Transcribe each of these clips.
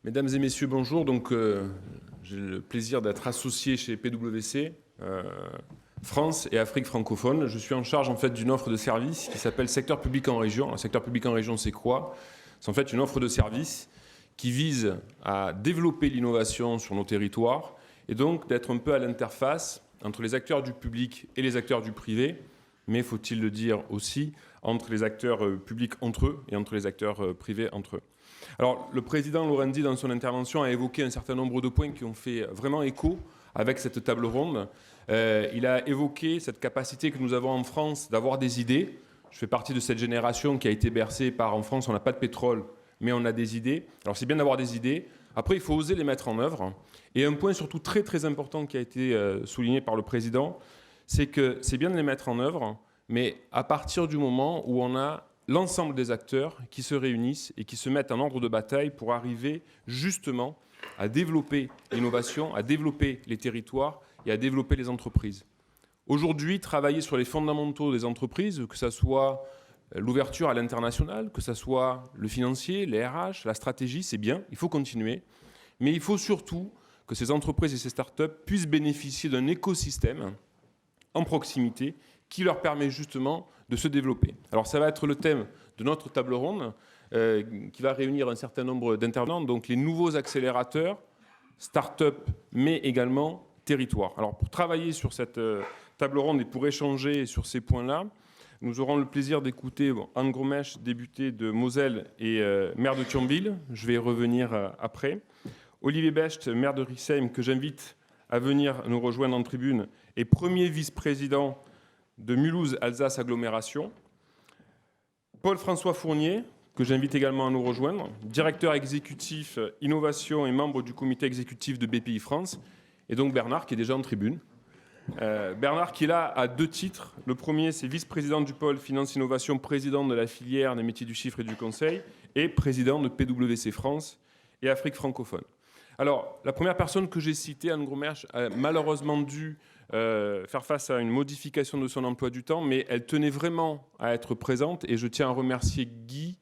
Mesdames et messieurs, bonjour. J'ai le plaisir d'être associé chez PwC, France et Afrique francophone. Je suis en charge d'une offre de services qui s'appelle secteur public en région. Le secteur public en région, c'est quoi? C'est en fait une offre de services qui vise à développer l'innovation sur nos territoires et donc d'être un peu à l'interface entre les acteurs du public et les acteurs du privé, mais faut-il le dire aussi, entre les acteurs publics entre eux et entre les acteurs privés entre eux. Alors, le président Lorendi, dans son intervention, a évoqué un certain nombre de points qui ont fait vraiment écho avec cette table ronde. Il a évoqué cette capacité que nous avons en France d'avoir des idées. Je fais partie de cette génération qui a été bercée par, en France, on n'a pas de pétrole, mais on a des idées. Alors, c'est bien d'avoir des idées. Après, il faut oser les mettre en œuvre. Et un point surtout très, très important qui a été souligné par le président, c'est que c'est bien de les mettre en œuvre, mais à partir du moment où on a l'ensemble des acteurs qui se réunissent et qui se mettent en ordre de bataille pour arriver justement à développer l'innovation, à développer les territoires et à développer les entreprises. Aujourd'hui, travailler sur les fondamentaux des entreprises, que ce soit l'ouverture à l'international, que ce soit le financier, les RH, la stratégie, c'est bien, il faut continuer. Mais il faut surtout que ces entreprises et ces startups puissent bénéficier d'un écosystème en proximité qui leur permet justement de se développer. Alors ça va être le thème de notre table ronde qui va réunir un certain nombre d'intervenants, donc les nouveaux accélérateurs, start-up, mais également territoires. Alors pour travailler sur cette table ronde et pour échanger sur ces points-là, nous aurons le plaisir d'écouter Anne Gromesch, députée de Moselle et maire de Thionville. Je vais y revenir après. Olivier Becht, maire de Rixheim, que j'invite à venir nous rejoindre en tribune, et premier vice-président de Mulhouse Alsace Agglomération. Paul-François Fournier, que j'invite également à nous rejoindre, directeur exécutif innovation et membre du comité exécutif de BPI France. Et donc Bernard, qui est déjà en tribune. Bernard, qui est là à deux titres. Le premier, c'est vice-président du pôle Finance Innovation, président de la filière des métiers du chiffre et du conseil, et président de PwC France et Afrique francophone. Alors, la première personne que j'ai citée, Anne Gromesch, a malheureusement dû faire face à une modification de son emploi du temps, mais elle tenait vraiment à être présente et je tiens à remercier Guy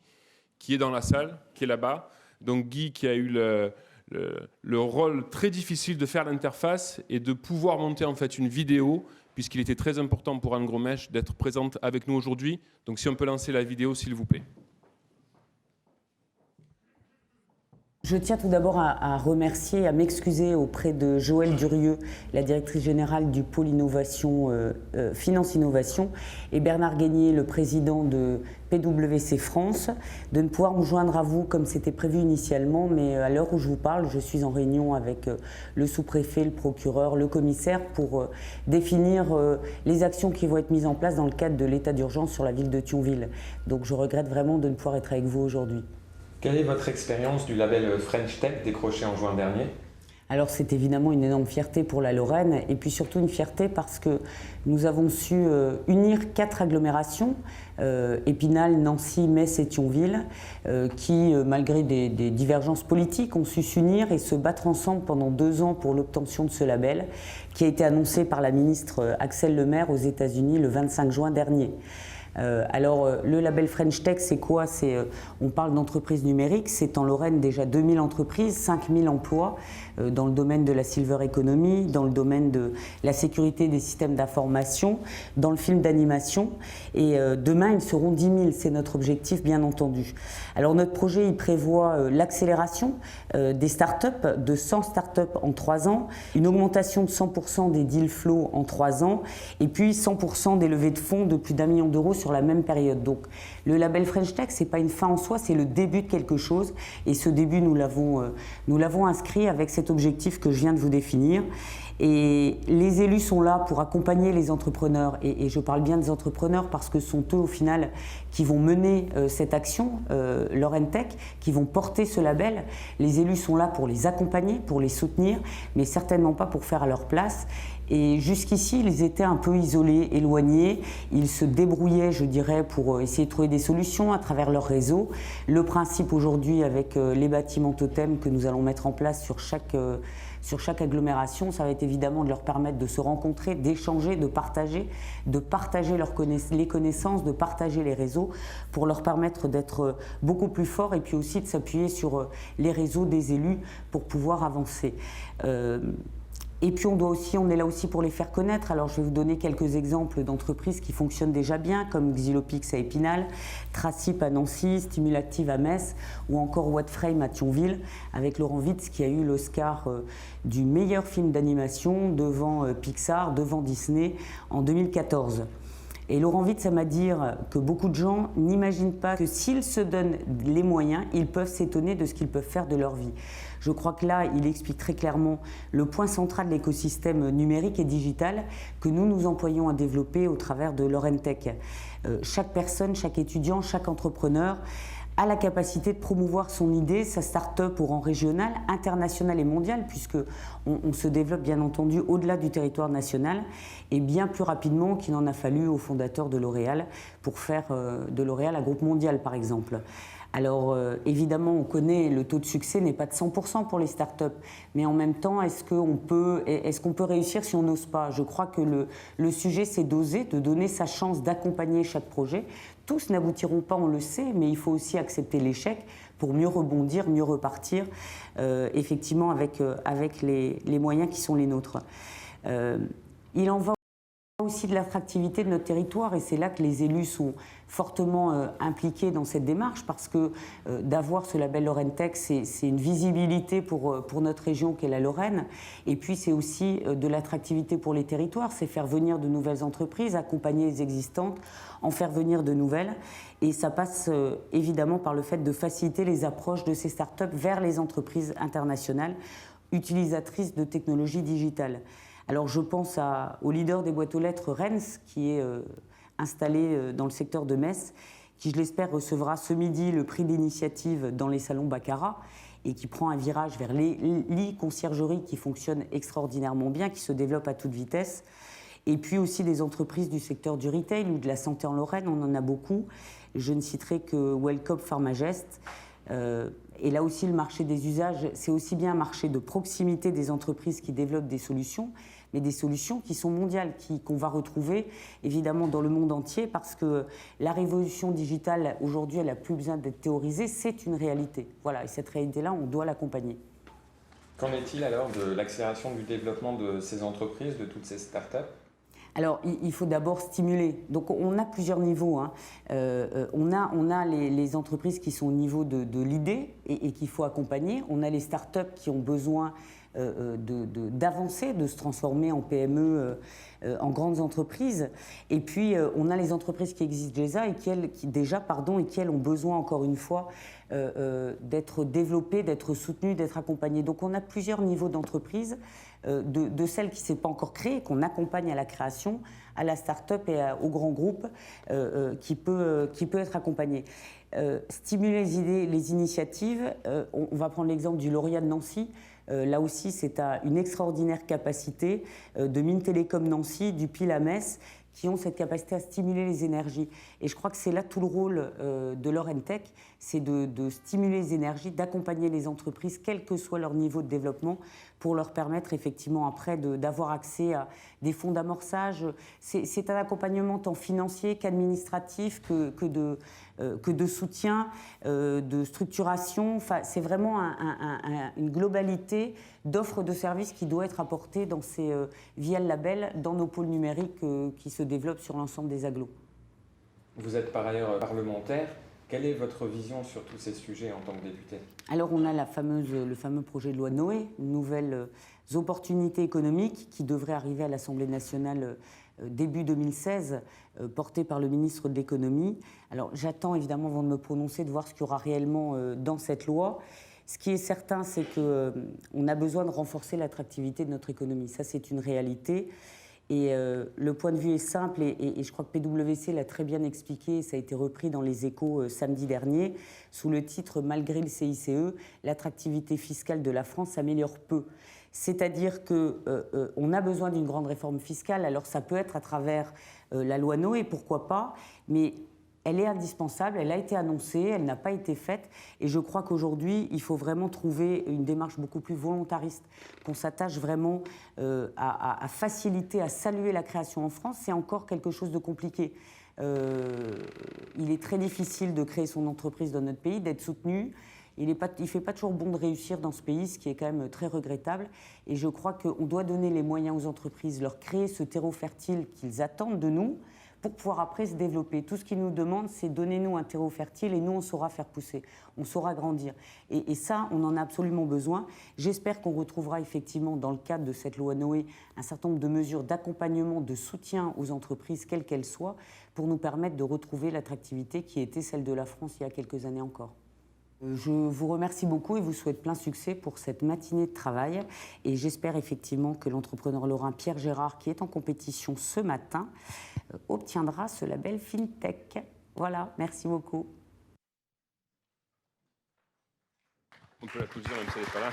qui est dans la salle, qui est là-bas. Donc Guy qui a eu le rôle très difficile de faire l'interface et de pouvoir monter en fait une vidéo, puisqu'il était très important pour Anne Gromesch d'être présente avec nous aujourd'hui. Donc si on peut lancer la vidéo, s'il vous plaît. Je tiens tout d'abord à remercier, à m'excuser auprès de Joëlle Durieux, la directrice générale du pôle innovation, Finance Innovation, et Bernard Guénier, le président de PwC France, de ne pouvoir me joindre à vous comme c'était prévu initialement, mais à l'heure où je vous parle, je suis en réunion avec le sous-préfet, le procureur, le commissaire pour définir les actions qui vont être mises en place dans le cadre de l'état d'urgence sur la ville de Thionville. Donc je regrette vraiment de ne pouvoir être avec vous aujourd'hui. Quelle est votre expérience du label French Tech décroché en juin dernier? Alors c'est évidemment une énorme fierté pour la Lorraine et puis surtout une fierté parce que nous avons su unir 4 agglomérations, Épinal, Nancy, Metz et Thionville, qui malgré des divergences politiques ont su s'unir et se battre ensemble pendant 2 ans pour l'obtention de ce label qui a été annoncé par la ministre Axelle Lemaire aux États-Unis le 25 juin dernier. Alors le label French Tech, c'est quoi? On parle d'entreprises numériques, c'est en Lorraine déjà 2000 entreprises, 5000 emplois dans le domaine de la silver economy, dans le domaine de la sécurité des systèmes d'information, dans le film d'animation. Et demain, ils seront 10 000, c'est notre objectif bien entendu. Alors notre projet, il prévoit l'accélération des startups, de 100 startups en 3 ans, une augmentation de 100% des deal flow en 3 ans, et puis 100% des levées de fonds de plus d'1 million d'euros sur la même période. Donc le label French Tech, c'est pas une fin en soi, c'est le début de quelque chose. Et ce début, nous l'avons inscrit avec cet objectif que je viens de vous définir. Et les élus sont là pour accompagner les entrepreneurs, et je parle bien des entrepreneurs parce que ce sont eux au final qui vont mener cette action, Lorraine Tech, qui vont porter ce label. Les élus sont là pour les accompagner, pour les soutenir, mais certainement pas pour faire à leur place. Et jusqu'ici, ils étaient un peu isolés, éloignés. Ils se débrouillaient, je dirais, pour essayer de trouver des solutions à travers leur réseau. Le principe aujourd'hui, avec les bâtiments totems que nous allons mettre en place sur chaque agglomération, ça va être évidemment de leur permettre de se rencontrer, d'échanger, de partager les connaissances, de partager les réseaux pour leur permettre d'être beaucoup plus forts et puis aussi de s'appuyer sur les réseaux des élus pour pouvoir avancer. Et puis on est là aussi pour les faire connaître. Alors je vais vous donner quelques exemples d'entreprises qui fonctionnent déjà bien, comme Xylopix à Épinal, Tracip à Nancy, Stimulactive à Metz, ou encore Whatframe à Thionville, avec Laurent Witz qui a eu l'Oscar du meilleur film d'animation devant Pixar, devant Disney en 2014. Et Laurent Witz m'a dit que beaucoup de gens n'imaginent pas que s'ils se donnent les moyens, ils peuvent s'étonner de ce qu'ils peuvent faire de leur vie. Je crois que là, il explique très clairement le point central de l'écosystème numérique et digital que nous employons à développer au travers de l'Orentech. Chaque personne, chaque étudiant, chaque entrepreneur a la capacité de promouvoir son idée, sa start-up au rang régional, international et mondial, puisque on se développe bien entendu au-delà du territoire national et bien plus rapidement qu'il n'en a fallu aux fondateurs de L'Oréal pour faire de L'Oréal un groupe mondial par exemple. Alors évidemment on connaît le taux de succès n'est pas de 100% pour les start-up, mais en même temps est-ce qu'on peut réussir si on n'ose pas? Je crois que le sujet c'est d'oser, de donner sa chance d'accompagner chaque projet. Tous n'aboutiront pas, on le sait, mais il faut aussi accepter l'échec pour mieux rebondir, mieux repartir, effectivement avec les moyens qui sont les nôtres. Il en va aussi de l'attractivité de notre territoire et c'est là que les élus sont fortement impliqués dans cette démarche parce que d'avoir ce label Lorentech, c'est une visibilité pour notre région qu'est la Lorraine et puis c'est aussi de l'attractivité pour les territoires, c'est faire venir de nouvelles entreprises, accompagner les existantes, en faire venir de nouvelles et ça passe évidemment par le fait de faciliter les approches de ces startups vers les entreprises internationales utilisatrices de technologies digitales. Alors je pense au leader des boîtes aux lettres Rens qui est installé dans le secteur de Metz, qui je l'espère recevra ce midi le prix d'initiative dans les salons Baccarat et qui prend un virage vers l'e-conciergerie qui fonctionne extraordinairement bien, qui se développe à toute vitesse. Et puis aussi des entreprises du secteur du retail ou de la santé en Lorraine, on en a beaucoup. Je ne citerai que Wellcome Pharmagest. Et là aussi, le marché des usages, c'est aussi bien un marché de proximité des entreprises qui développent des solutions, mais des solutions qui sont mondiales, qu'on va retrouver évidemment dans le monde entier, parce que la révolution digitale, aujourd'hui, elle n'a plus besoin d'être théorisée, c'est une réalité. Voilà, et cette réalité-là, on doit l'accompagner. Qu'en est-il alors de l'accélération du développement de ces entreprises, de toutes ces startups ? Alors, il faut d'abord stimuler. Donc, on a plusieurs niveaux. Hein. On a les entreprises qui sont au niveau de l'idée et qu'il faut accompagner. On a les startups qui ont besoin d'avancer, de se transformer en PME, en grandes entreprises. Et puis, on a les entreprises qui existent déjà et qui elles ont besoin, encore une fois, d'être développées, d'être soutenues, d'être accompagnées. Donc, on a plusieurs niveaux d'entreprises. De celles qui ne s'est pas encore créées, qu'on accompagne à la création, à la start-up et au grand groupe qui peut être accompagné. Stimuler les idées, les initiatives, on va prendre l'exemple du lauréat de Nancy. Là aussi, c'est une extraordinaire capacité de Mines Télécom Nancy, du PIL à Metz, qui ont cette capacité à stimuler les énergies. Et je crois que c'est là tout le rôle de l'Orentech, c'est de stimuler les énergies, d'accompagner les entreprises, quel que soit leur niveau de développement, pour leur permettre effectivement après d'avoir accès à des fonds d'amorçage. C'est un accompagnement tant financier qu'administratif, que de soutien, de structuration. Enfin, c'est vraiment une globalité d'offres de services qui doit être apportée via le label dans nos pôles numériques qui se développent sur l'ensemble des agglos. Vous êtes par ailleurs parlementaire. Quelle est votre vision sur tous ces sujets en tant que député ? Alors, on a le fameux projet de loi Noé, nouvelles opportunités économiques qui devrait arriver à l'Assemblée nationale début 2016, porté par le ministre de l'économie. Alors, j'attends évidemment, avant de me prononcer, de voir ce qu'il y aura réellement dans cette loi. Ce qui est certain, c'est qu'on a besoin de renforcer l'attractivité de notre économie. Ça, c'est une réalité. Et le point de vue est simple, et je crois que PwC l'a très bien expliqué, ça a été repris dans les Échos samedi dernier, sous le titre « Malgré le CICE, l'attractivité fiscale de la France s'améliore peu ». C'est-à-dire qu'on a besoin d'une grande réforme fiscale, alors ça peut être à travers la loi Noé, pourquoi pas, mais elle est indispensable, elle a été annoncée, elle n'a pas été faite, et je crois qu'aujourd'hui, il faut vraiment trouver une démarche beaucoup plus volontariste, qu'on s'attache vraiment à faciliter, à saluer la création en France. C'est encore quelque chose de compliqué. Il est très difficile de créer son entreprise dans notre pays, d'être soutenu. Il ne fait pas toujours bon de réussir dans ce pays, ce qui est quand même très regrettable. Et je crois qu'on doit donner les moyens aux entreprises, leur créer ce terreau fertile qu'ils attendent de nous, pour pouvoir après se développer. Tout ce qu'ils nous demandent, c'est donnez-nous un terreau fertile et nous, on saura faire pousser, on saura grandir. Et ça, on en a absolument besoin. J'espère qu'on retrouvera effectivement, dans le cadre de cette loi Noé, un certain nombre de mesures d'accompagnement, de soutien aux entreprises, quelles qu'elles soient, pour nous permettre de retrouver l'attractivité qui était celle de la France il y a quelques années encore. Je vous remercie beaucoup et vous souhaite plein succès pour cette matinée de travail. Et j'espère effectivement que l'entrepreneur lorrain Pierre Gérard, qui est en compétition ce matin, obtiendra ce label FinTech. Voilà, merci beaucoup. On peut l'applaudir même si elle n'est pas là.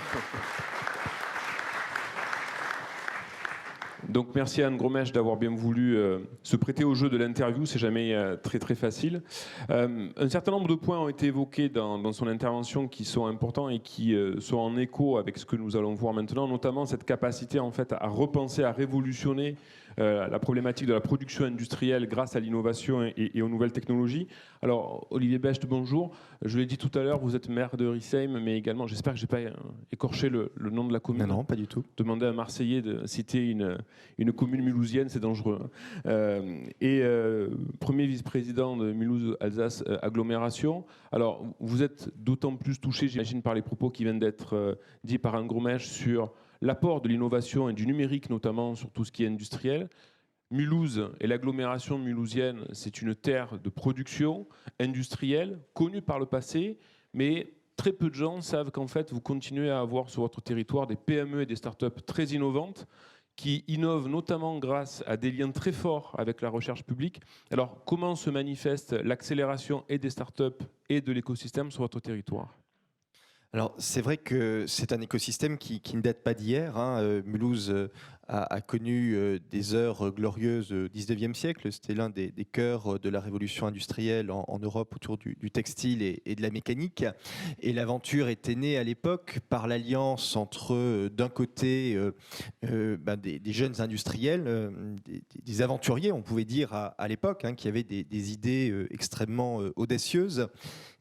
Donc merci à Anne Gromèche d'avoir bien voulu se prêter au jeu de l'interview, c'est jamais très très facile. Un certain nombre de points ont été évoqués dans son intervention qui sont importants et qui sont en écho avec ce que nous allons voir maintenant, notamment cette capacité en fait à repenser, à révolutionner la problématique de la production industrielle grâce à l'innovation et aux nouvelles technologies. Alors Olivier Becht, bonjour. Je l'ai dit tout à l'heure, vous êtes maire de Riesheim, mais également, j'espère que je n'ai pas écorché le nom de la commune. Non, pas du tout. Demander à un Marseillais de citer une commune mulhousienne, c'est dangereux. Premier vice-président de Mulhouse-Alsace Agglomération. Alors, vous êtes d'autant plus touché, j'imagine, par les propos qui viennent d'être dits par Anne Gromèche sur l'apport de l'innovation et du numérique, notamment sur tout ce qui est industriel. Mulhouse et l'agglomération mulhousienne, c'est une terre de production industrielle, connue par le passé, mais très peu de gens savent qu'en fait, vous continuez à avoir sur votre territoire des PME et des startups très innovantes, qui innovent notamment grâce à des liens très forts avec la recherche publique. Alors, comment se manifeste l'accélération et des startups et de l'écosystème sur votre territoire ? Alors, c'est vrai que c'est un écosystème qui ne date pas d'hier. Mulhouse a connu des heures glorieuses au XIXe siècle. C'était l'un des cœurs de la révolution industrielle en Europe autour du textile et de la mécanique. Et l'aventure était née à l'époque par l'alliance entre, d'un côté, des jeunes industriels, des aventuriers, on pouvait dire à l'époque, qui avaient des idées extrêmement audacieuses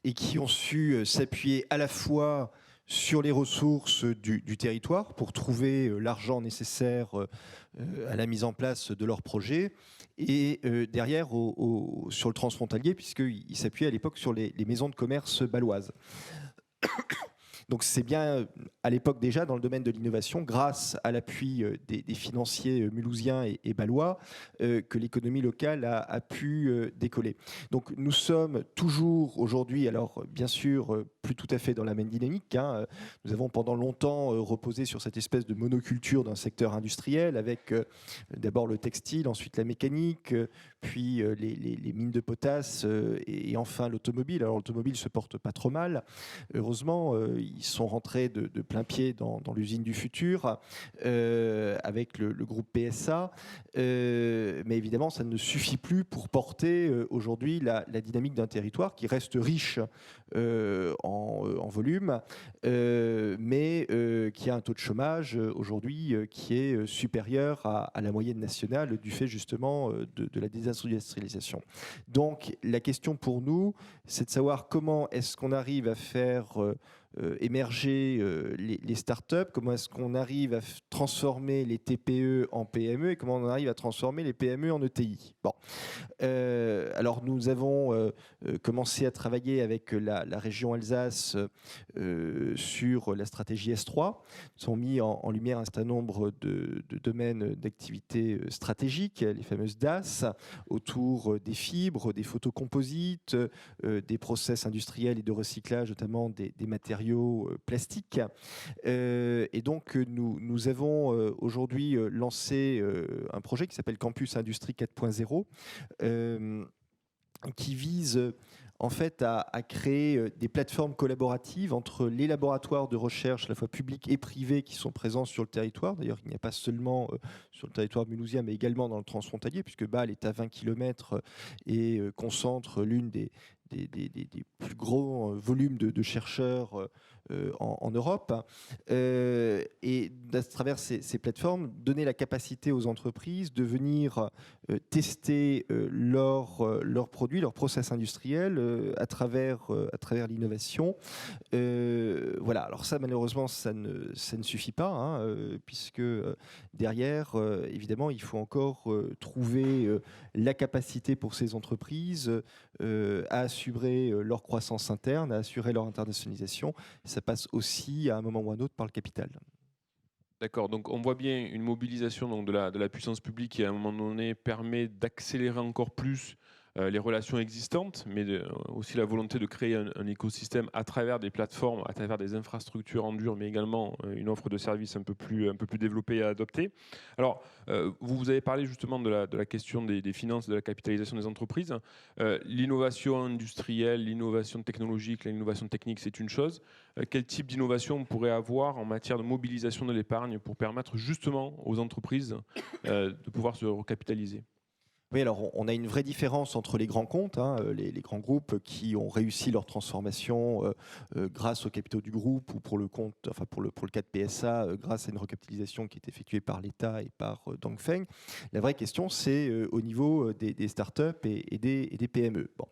et qui ont su s'appuyer à la fois sur les ressources du territoire pour trouver l'argent nécessaire à la mise en place de leur projet et derrière sur le transfrontalier puisqu'ils s'appuyaient à l'époque sur les maisons de commerce baloises. Donc c'est bien à l'époque déjà dans le domaine de l'innovation, grâce à l'appui des financiers mulhousiens et balois, que l'économie locale a pu décoller. Donc nous sommes toujours aujourd'hui, alors bien sûr plus tout à fait dans la même dynamique. Nous avons pendant longtemps reposé sur cette espèce de monoculture d'un secteur industriel avec d'abord le textile, ensuite la mécanique, puis les mines de potasse et enfin l'automobile. Alors l'automobile se porte pas trop mal, heureusement. Ils sont rentrés de plein pied dans l'usine du futur avec le groupe PSA. Mais évidemment, ça ne suffit plus pour porter aujourd'hui la dynamique d'un territoire qui reste riche en volume, mais qui a un taux de chômage aujourd'hui qui est supérieur à la moyenne nationale du fait justement de la désindustrialisation. Donc la question pour nous, c'est de savoir comment est-ce qu'on arrive à faire émerger les startups, comment est-ce qu'on arrive à transformer les TPE en PME et comment on arrive à transformer les PME en ETI. Bon. Alors nous avons commencé à travailler avec la région Alsace sur la stratégie S3. Nous avons mis en lumière un certain nombre de domaines d'activité stratégiques, les fameuses DAS, autour des fibres, des photocomposites, des process industriels et de recyclage, notamment des matériaux matériaux plastiques. Et donc, nous avons aujourd'hui lancé un projet qui s'appelle Campus Industrie 4.0, qui vise en fait à créer des plateformes collaboratives entre les laboratoires de recherche, à la fois publics et privés, qui sont présents sur le territoire. D'ailleurs, il n'y a pas seulement sur le territoire mulhousien, mais également dans le transfrontalier, puisque Bâle est à 20 km et concentre l'une des plus gros volumes de chercheurs en Europe. Et à travers ces plateformes, donner la capacité aux entreprises de venir tester leurs produits, leurs process industriels à travers l'innovation. Voilà. Alors ça, malheureusement, ça ne suffit pas, hein, puisque derrière, évidemment, il faut encore trouver la capacité pour ces entreprises à assurer leur croissance interne, à assurer leur internationalisation. Ça passe aussi, à un moment ou à un autre, par le capital. D'accord, donc on voit bien une mobilisation donc, de la puissance publique qui, à un moment donné, permet d'accélérer encore plus les relations existantes, mais aussi la volonté de créer un écosystème à travers des plateformes, à travers des infrastructures en dur, mais également une offre de services un peu plus développée et adoptée. Alors, vous avez parlé justement de la question des finances, de la capitalisation des entreprises. L'innovation industrielle, l'innovation technologique, l'innovation technique, c'est une chose. Quel type d'innovation on pourrait avoir en matière de mobilisation de l'épargne pour permettre justement aux entreprises de pouvoir se recapitaliser ? Oui, alors on a une vraie différence entre les grands comptes, hein, les grands groupes qui ont réussi leur transformation grâce aux capitaux du groupe ou pour le compte, enfin pour le cas de PSA, grâce à une recapitalisation qui est effectuée par l'État et par Dongfeng. La vraie question, c'est au niveau des startups et des PME. Bon.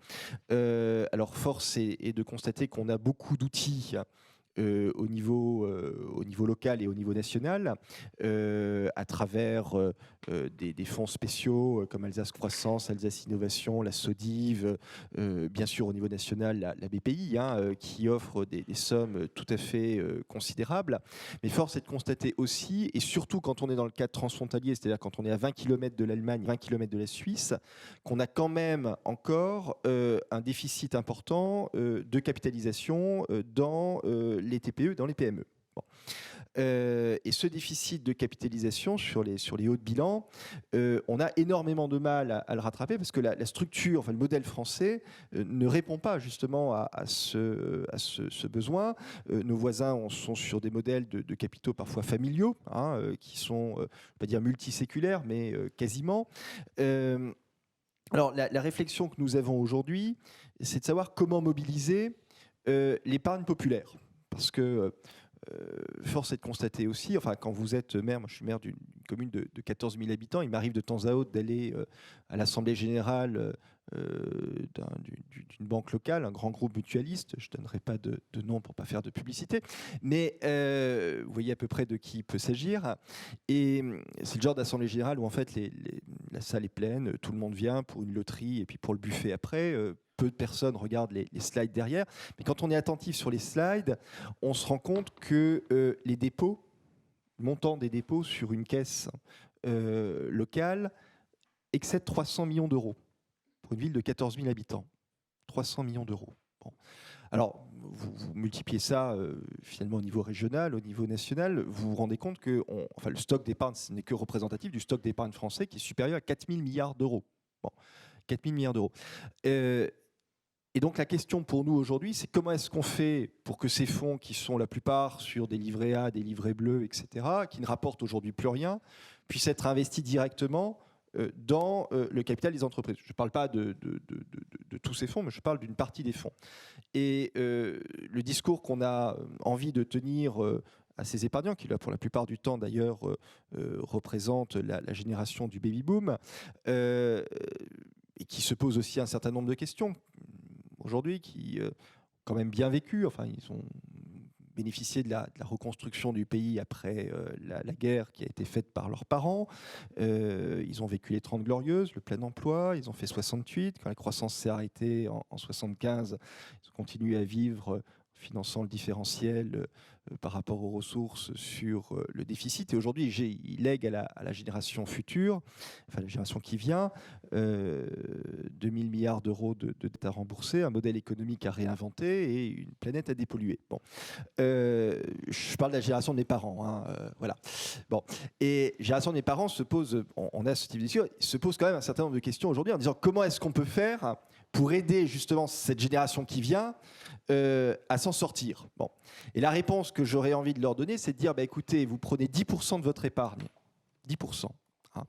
Alors force est de constater qu'on a beaucoup d'outils au niveau local et au niveau national, à travers des fonds spéciaux comme Alsace Croissance, Alsace Innovation, la SODIV, bien sûr au niveau national la BPI, hein, qui offre des sommes tout à fait considérables. Mais force est de constater aussi, et surtout quand on est dans le cadre transfrontalier, c'est-à-dire quand on est à 20 km de l'Allemagne, 20 km de la Suisse, qu'on a quand même encore un déficit important de capitalisation dans les TPE, dans les PME. Bon. Et ce déficit de capitalisation sur les hauts de bilan, on a énormément de mal à le rattraper parce que la structure, enfin le modèle français ne répond pas justement à ce besoin. Nos voisins sont sur des modèles de capitaux parfois familiaux, hein, qui sont, je ne vais pas dire multiséculaires, mais quasiment. Alors la réflexion que nous avons aujourd'hui, c'est de savoir comment mobiliser l'épargne populaire. Parce que force est de constater aussi, enfin quand vous êtes maire, moi je suis maire d'une commune de 14 000 habitants, il m'arrive de temps à autre d'aller à l'Assemblée générale d'une banque locale, un grand groupe mutualiste, je ne donnerai pas de nom pour ne pas faire de publicité, mais vous voyez à peu près de qui il peut s'agir. Et c'est le genre d'Assemblée générale où en fait la salle est pleine, tout le monde vient pour une loterie et puis pour le buffet après. Peu de personnes regardent les slides derrière. Mais quand on est attentif sur les slides, on se rend compte que les dépôts, le montant des dépôts sur une caisse locale excède 300 millions d'euros pour une ville de 14 000 habitants. 300 millions d'euros. Bon. Alors, vous multipliez ça finalement au niveau régional, au niveau national, vous vous rendez compte que le stock d'épargne, ce n'est que représentatif du stock d'épargne français qui est supérieur à 4 000 milliards d'euros. Bon, 4 000 milliards d'euros. Et donc la question pour nous aujourd'hui, c'est comment est-ce qu'on fait pour que ces fonds, qui sont la plupart sur des livrets A, des livrets bleus, etc., qui ne rapportent aujourd'hui plus rien, puissent être investis directement dans le capital des entreprises. Je ne parle pas de tous ces fonds, mais je parle d'une partie des fonds. Et le discours qu'on a envie de tenir à ces épargnants, qui là, pour la plupart du temps d'ailleurs représentent la génération du baby-boom, et qui se posent aussi un certain nombre de questions aujourd'hui, qui ont quand même bien vécu, enfin ils ont bénéficié de la reconstruction du pays après la guerre qui a été faite par leurs parents. Ils ont vécu les 30 Glorieuses, le plein emploi, ils ont fait 68. Quand la croissance s'est arrêtée en 75, ils ont continué à vivre finançant le différentiel par rapport aux ressources sur le déficit. Et aujourd'hui, il lègue à la génération future, enfin la génération qui vient, 2000 milliards d'euros de dette à rembourser, un modèle économique à réinventer et une planète à dépolluer. Bon. Je parle de la génération de mes parents. Hein, voilà. Bon. Et la génération de mes parents se pose, on a ce type de discussion, se pose quand même un certain nombre de questions aujourd'hui en disant comment est-ce qu'on peut faire pour aider justement cette génération qui vient à s'en sortir. Bon. Et la réponse que j'aurais envie de leur donner, c'est de dire, écoutez, vous prenez 10% de votre épargne, 10%, hein,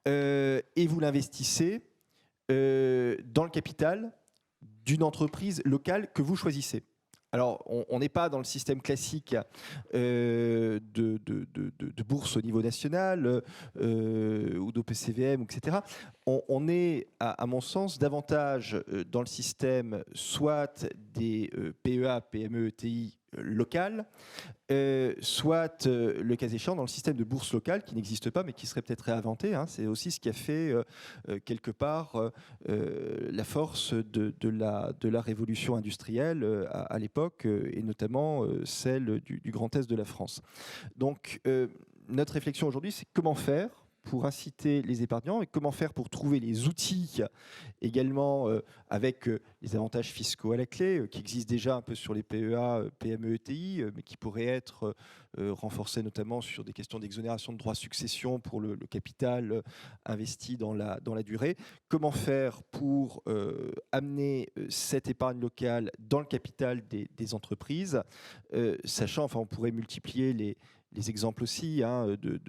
et vous l'investissez dans le capital d'une entreprise locale que vous choisissez. Alors, on n'est pas dans le système classique de bourse au niveau national ou d'OPCVM, etc. On est, à mon sens, davantage dans le système soit des PEA, PME, ETI locales, soit, le cas échéant, dans le système de bourse locale qui n'existe pas mais qui serait peut-être réinventé. Hein. C'est aussi ce qui a fait, quelque part, la force de la révolution industrielle à l'époque, et notamment celle du Grand Est de la France. Donc, notre réflexion aujourd'hui, c'est comment faire pour inciter les épargnants et comment faire pour trouver les outils également avec les avantages fiscaux à la clé qui existent déjà un peu sur les PEA, PME, ETI, mais qui pourraient être renforcés notamment sur des questions d'exonération de droits de succession pour le capital investi dans la durée. Comment faire pour amener cette épargne locale dans le capital des entreprises, sachant, enfin on pourrait multiplier les exemples aussi hein, de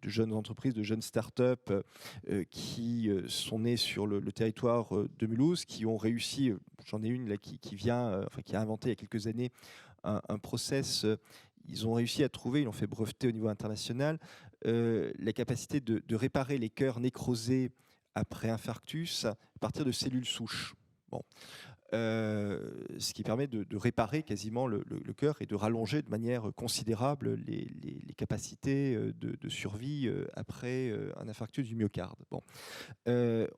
jeunes entreprises, de jeunes start-up qui sont nées sur le territoire de Mulhouse, qui ont réussi, j'en ai une là qui vient, qui a inventé il y a quelques années un process, ils ont réussi à trouver, ils l'ont fait breveter au niveau international, la capacité de réparer les cœurs nécrosés après infarctus à partir de cellules souches. Bon. Ce qui permet de réparer quasiment le cœur et de rallonger de manière considérable les capacités de survie après un infarctus du myocarde. Bon.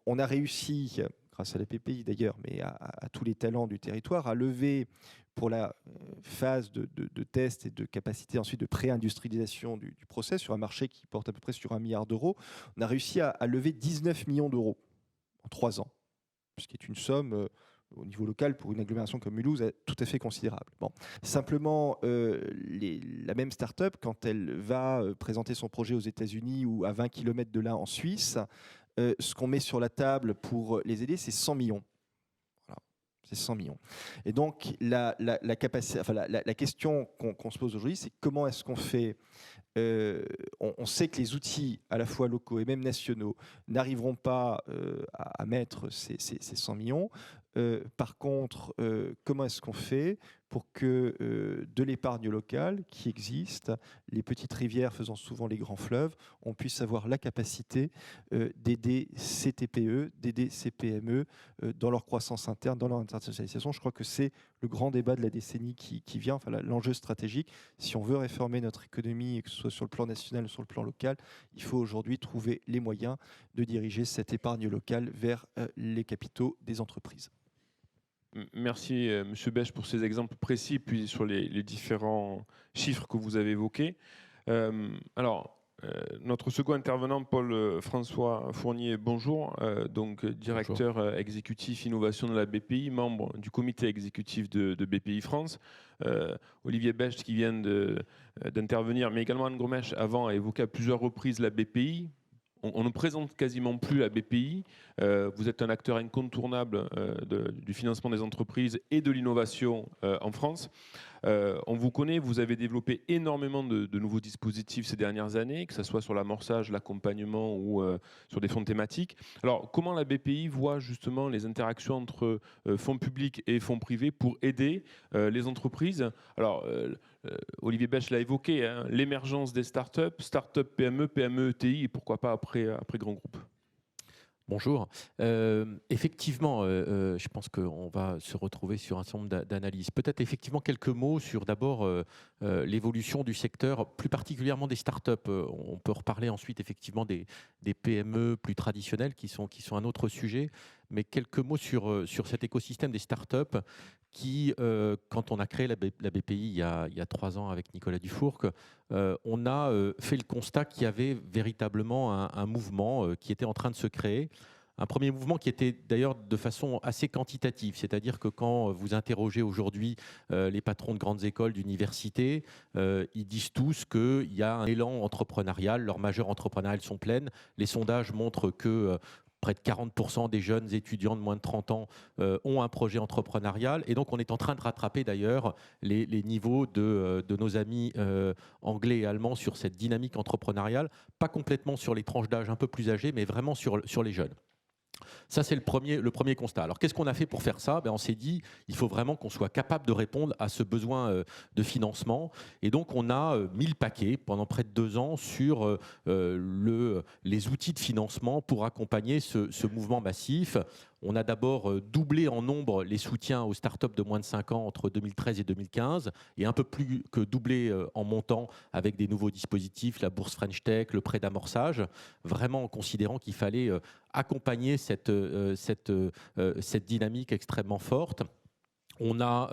On a réussi, grâce à la PPI d'ailleurs, mais à tous les talents du territoire, à lever pour la phase de test et de capacité ensuite de pré-industrialisation du process sur un marché qui porte à peu près sur 1 milliard d'euros, on a réussi à lever 19 millions d'euros en 3 ans, ce qui est une somme au niveau local pour une agglomération comme Mulhouse tout à fait considérable. Bon. Simplement, la même start-up, quand elle va présenter son projet aux États-Unis ou à 20 km de là en Suisse, ce qu'on met sur la table pour les aider, c'est 100 millions. Voilà. C'est 100 millions. Et donc, la question qu'on se pose aujourd'hui, c'est comment est-ce qu'on fait on sait que les outils, à la fois locaux et même nationaux, n'arriveront pas à mettre ces 100 millions. Par contre, comment est-ce qu'on fait pour que de l'épargne locale qui existe, les petites rivières faisant souvent les grands fleuves, on puisse avoir la capacité d'aider ces TPE, d'aider ces PME dans leur croissance interne, dans leur internationalisation. Je crois que c'est le grand débat de la décennie qui vient, enfin l'enjeu stratégique. Si on veut réformer notre économie, que ce soit sur le plan national ou sur le plan local, il faut aujourd'hui trouver les moyens de diriger cette épargne locale vers les capitaux des entreprises. Merci M. Bèche pour ces exemples précis, puis sur les différents chiffres que vous avez évoqués. Notre second intervenant, Paul-François Fournier, bonjour, donc directeur bonjour. Exécutif innovation de la BPI, membre du comité exécutif de BPI France. Olivier Bèche qui vient d'intervenir, mais également Anne Gromèche avant a évoqué à plusieurs reprises la BPI. On ne présente quasiment plus la BPI. Vous êtes un acteur incontournable du financement des entreprises et de l'innovation en France. On vous connaît, vous avez développé énormément de nouveaux dispositifs ces dernières années, que ce soit sur l'amorçage, l'accompagnement ou sur des fonds thématiques. Alors, comment la BPI voit justement les interactions entre fonds publics et fonds privés pour aider les entreprises? Alors, Olivier Bèche l'a évoqué, hein, l'émergence des startups PME, PME, ETI et pourquoi pas après grands groupes. Bonjour. Effectivement, je pense qu'on va se retrouver sur un certain nombre d'analyses. Peut-être effectivement quelques mots sur d'abord l'évolution du secteur, plus particulièrement des startups. On peut reparler ensuite effectivement des PME plus traditionnelles qui sont un autre sujet. Mais quelques mots sur cet écosystème des startups qui, quand on a créé la BPI il y a 3 ans avec Nicolas Dufourcq, on a fait le constat qu'il y avait véritablement un mouvement qui était en train de se créer. Un premier mouvement qui était d'ailleurs de façon assez quantitative, c'est-à-dire que quand vous interrogez aujourd'hui les patrons de grandes écoles, d'universités, ils disent tous qu'il y a un élan entrepreneurial, leurs majeures entrepreneuriales sont pleines. Les sondages montrent que près de 40% des jeunes étudiants de moins de 30 ans ont un projet entrepreneurial. Et donc, on est en train de rattraper d'ailleurs les niveaux de nos amis anglais et allemands sur cette dynamique entrepreneuriale, pas complètement sur les tranches d'âge un peu plus âgées, mais vraiment sur les jeunes. Ça, c'est le premier constat. Alors, qu'est-ce qu'on a fait pour faire ça ? On s'est dit, il faut vraiment qu'on soit capable de répondre à ce besoin de financement. Et donc, on a mis le paquet pendant près de 2 ans sur les outils de financement pour accompagner ce mouvement massif. On a d'abord doublé en nombre les soutiens aux startups de moins de 5 ans entre 2013 et 2015 et un peu plus que doublé en montant avec des nouveaux dispositifs, la bourse French Tech, le prêt d'amorçage, vraiment en considérant qu'il fallait accompagner cette dynamique extrêmement forte. On a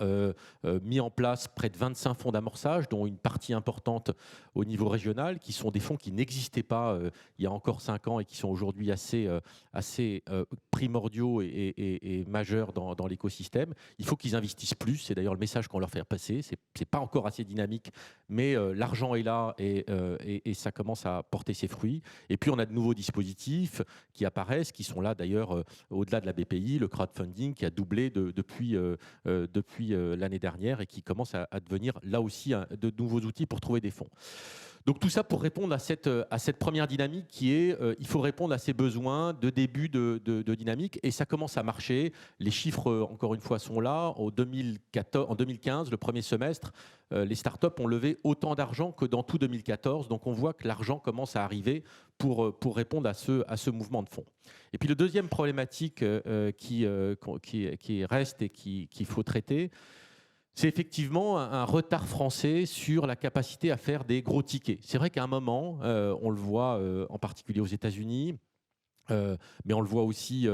mis en place près de 25 fonds d'amorçage, dont une partie importante au niveau régional, qui sont des fonds qui n'existaient pas il y a encore 5 ans et qui sont aujourd'hui assez primordiaux et majeurs dans l'écosystème. Il faut qu'ils investissent plus, c'est d'ailleurs le message qu'on leur fait passer. C'est pas encore assez dynamique, mais l'argent est là et ça commence à porter ses fruits. Et puis on a de nouveaux dispositifs qui apparaissent, qui sont là d'ailleurs au-delà de la BPI, le crowdfunding qui a doublé depuis l'année dernière et qui commence à devenir là aussi de nouveaux outils pour trouver des fonds. Donc tout ça pour répondre à cette première dynamique qui est il faut répondre à ces besoins de début de dynamique et ça commence à marcher. Les chiffres, encore une fois, sont là. En 2015, le premier semestre, les startups ont levé autant d'argent que dans tout 2014. Donc on voit que l'argent commence à arriver pour répondre à ce mouvement de fonds. Et puis le deuxième problématique qui reste et qu'il faut traiter, c'est effectivement un retard français sur la capacité à faire des gros tickets. C'est vrai qu'à un moment, on le voit en particulier aux États-Unis, mais on le voit aussi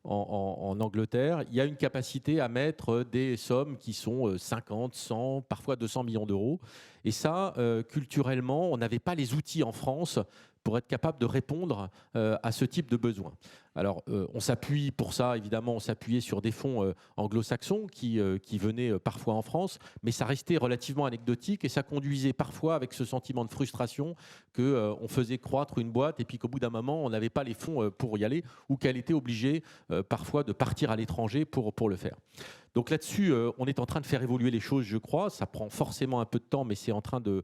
en Angleterre, il y a une capacité à mettre des sommes qui sont 50, 100, parfois 200 millions d'euros. Et ça, culturellement, on n'avait pas les outils en France pour être capable de répondre à ce type de besoin. Alors, on s'appuie pour ça, évidemment, on s'appuyait sur des fonds anglo-saxons qui venaient parfois en France, mais ça restait relativement anecdotique et ça conduisait parfois avec ce sentiment de frustration qu'on faisait croître une boîte et puis qu'au bout d'un moment, on n'avait pas les fonds pour y aller ou qu'elle était obligée parfois de partir à l'étranger pour le faire. Donc là-dessus, on est en train de faire évoluer les choses, je crois. Ça prend forcément un peu de temps, mais c'est en train de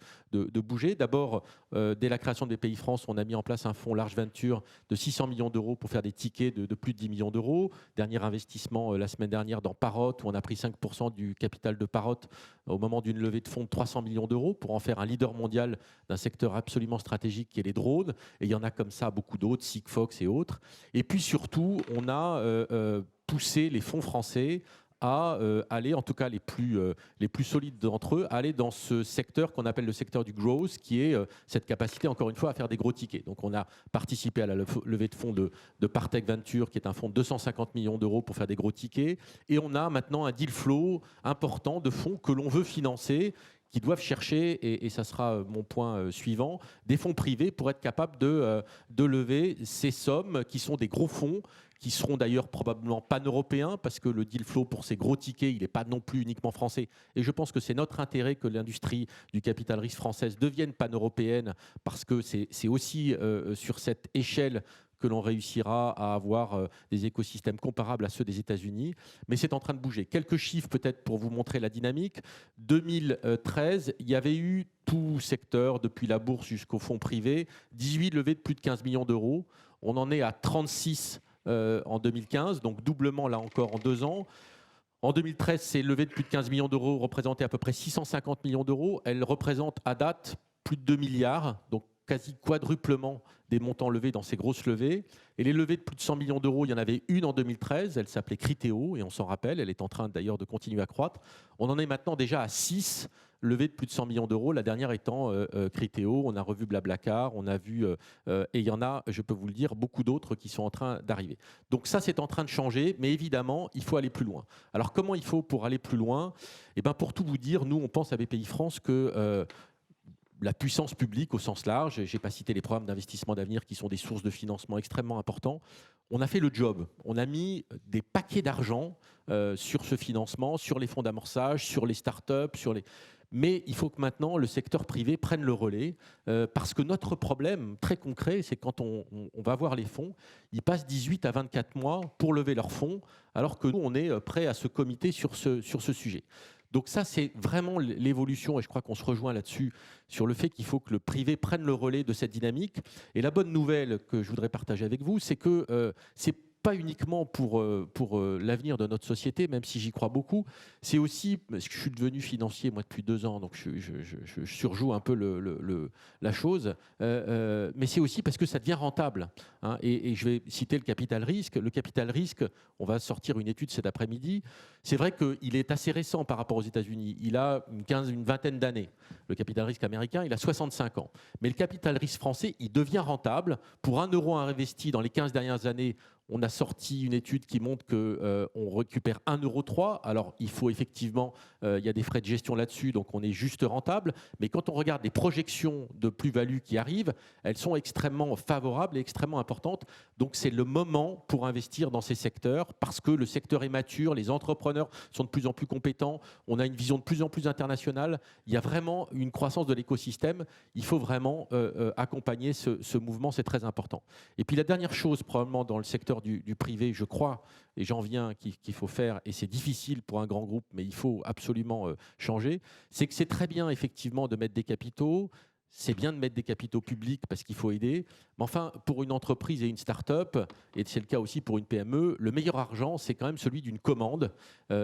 bouger. D'abord, dès la création de BPI France, on a mis en place un fonds Large Venture de 600 millions d'euros pour faire des tickets de plus de 10 millions d'euros. Dernier investissement la semaine dernière dans Parrot, où on a pris 5% du capital de Parrot au moment d'une levée de fonds de 300 millions d'euros pour en faire un leader mondial d'un secteur absolument stratégique qui est les drones. Et il y en a comme ça beaucoup d'autres, Sigfox et autres. Et puis surtout, on a poussé les fonds français à aller, en tout cas les plus solides d'entre eux, à aller dans ce secteur qu'on appelle le secteur du growth, qui est cette capacité, encore une fois, à faire des gros tickets. Donc on a participé à la levée de fonds de Partech Venture, qui est un fonds de 250 millions d'euros pour faire des gros tickets. Et on a maintenant un deal flow important de fonds que l'on veut financer, qui doivent chercher, et ça sera mon point suivant, des fonds privés pour être capable de lever ces sommes qui sont des gros fonds, qui seront d'ailleurs probablement pan-européens, parce que le deal flow pour ces gros tickets, il n'est pas non plus uniquement français. Et je pense que c'est notre intérêt que l'industrie du capital risque française devienne pan-européenne, parce que c'est aussi sur cette échelle que l'on réussira à avoir des écosystèmes comparables à ceux des États-Unis. Mais c'est en train de bouger. Quelques chiffres peut-être pour vous montrer la dynamique. 2013, il y avait eu tout secteur, depuis la bourse jusqu'au fonds privé, 18 levées de plus de 15 millions d'euros. On en est à 36 en 2015, donc doublement là encore en 2 ans. En 2013, ces levées de plus de 15 millions d'euros représentaient à peu près 650 millions d'euros. Elles représentent à date plus de 2 milliards, donc quasi quadruplement des montants levés dans ces grosses levées. Et les levées de plus de 100 millions d'euros, il y en avait une en 2013, elle s'appelait Criteo, et on s'en rappelle, elle est en train d'ailleurs de continuer à croître. On en est maintenant déjà à 6 levées de plus de 100 millions d'euros, la dernière étant Criteo. On a revu Blablacar, on a vu, et il y en a, je peux vous le dire, beaucoup d'autres qui sont en train d'arriver. Donc ça, c'est en train de changer, mais évidemment, il faut aller plus loin. Alors comment il faut pour aller plus loin? Eh bien, pour tout vous dire, nous, on pense à Bpifrance que la puissance publique au sens large, je n'ai pas cité les programmes d'investissement d'avenir qui sont des sources de financement extrêmement importants, on a fait le job. On a mis des paquets d'argent sur ce financement, sur les fonds d'amorçage, sur les startups, mais il faut que maintenant le secteur privé prenne le relais parce que notre problème très concret, c'est quand on va voir les fonds, ils passent 18 à 24 mois pour lever leurs fonds alors que nous, on est prêt à se committer sur ce sujet. Donc ça, c'est vraiment l'évolution, et je crois qu'on se rejoint là-dessus, sur le fait qu'il faut que le privé prenne le relais de cette dynamique. Et la bonne nouvelle que je voudrais partager avec vous, c'est que c'est pas uniquement pour l'avenir de notre société, même si j'y crois beaucoup, c'est aussi, parce que je suis devenu financier moi depuis 2 ans, donc je surjoue un peu la chose, mais c'est aussi parce que ça devient rentable. Hein, et je vais citer le capital risque. Le capital risque, on va sortir une étude cet après-midi, c'est vrai qu'il est assez récent par rapport aux États-Unis, il a une vingtaine d'années. Le capital risque américain, il a 65 ans. Mais le capital risque français, il devient rentable. Pour 1 euro investi dans les 15 dernières années, on a sorti une étude qui montre qu'on récupère 1,03 €. Alors, il faut effectivement, il y a des frais de gestion là-dessus, donc on est juste rentable. Mais quand on regarde les projections de plus-value qui arrivent, elles sont extrêmement favorables et extrêmement importantes. Donc, c'est le moment pour investir dans ces secteurs parce que le secteur est mature, les entrepreneurs sont de plus en plus compétents, on a une vision de plus en plus internationale. Il y a vraiment une croissance de l'écosystème. Il faut vraiment accompagner ce mouvement, c'est très important. Et puis, la dernière chose, probablement dans le secteur du privé, je crois, et j'en viens qu'il faut faire, et c'est difficile pour un grand groupe, mais il faut absolument changer, c'est que c'est très bien effectivement de mettre des capitaux, c'est bien de mettre des capitaux publics parce qu'il faut aider, mais enfin, pour une entreprise et une start-up, et c'est le cas aussi pour une PME, le meilleur argent, c'est quand même celui d'une commande,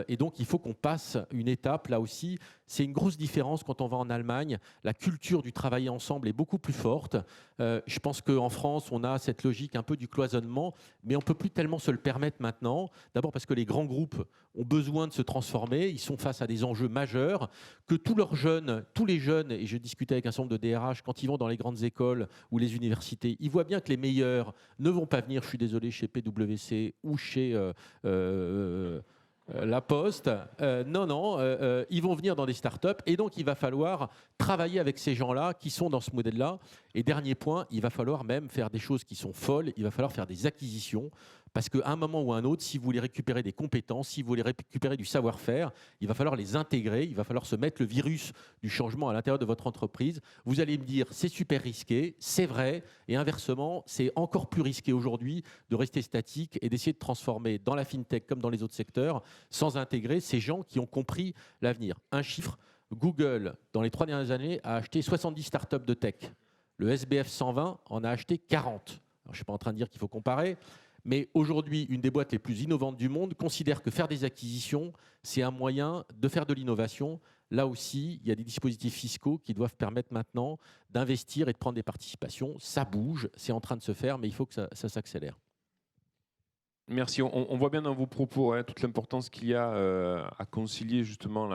et donc il faut qu'on passe une étape là aussi. C'est une grosse différence quand on va en Allemagne. La culture du travailler ensemble est beaucoup plus forte. Je pense qu'en France, on a cette logique un peu du cloisonnement, mais on ne peut plus tellement se le permettre maintenant. D'abord parce que les grands groupes ont besoin de se transformer. Ils sont face à des enjeux majeurs, que tous les jeunes, et je discutais avec un certain nombre de DRH, quand ils vont dans les grandes écoles ou les universités, ils voient bien que les meilleurs ne vont pas venir, je suis désolé, chez PwC ou chez La Poste. Ils vont venir dans des startups et donc il va falloir travailler avec ces gens-là qui sont dans ce modèle-là. Et dernier point, il va falloir même faire des choses qui sont folles, il va falloir faire des acquisitions. Parce qu'à un moment ou à un autre, si vous voulez récupérer des compétences, si vous voulez récupérer du savoir-faire, il va falloir les intégrer, il va falloir se mettre le virus du changement à l'intérieur de votre entreprise. Vous allez me dire, c'est super risqué, c'est vrai, et inversement, c'est encore plus risqué aujourd'hui de rester statique et d'essayer de transformer dans la fintech comme dans les autres secteurs, sans intégrer ces gens qui ont compris l'avenir. Un chiffre, Google, dans les 3 dernières années, a acheté 70 startups de tech. Le SBF 120 en a acheté 40. Alors, je ne suis pas en train de dire qu'il faut comparer, mais aujourd'hui, une des boîtes les plus innovantes du monde considère que faire des acquisitions, c'est un moyen de faire de l'innovation. Là aussi, il y a des dispositifs fiscaux qui doivent permettre maintenant d'investir et de prendre des participations. Ça bouge, c'est en train de se faire, mais il faut que ça s'accélère. Merci. On voit bien dans vos propos toute l'importance qu'il y a à concilier justement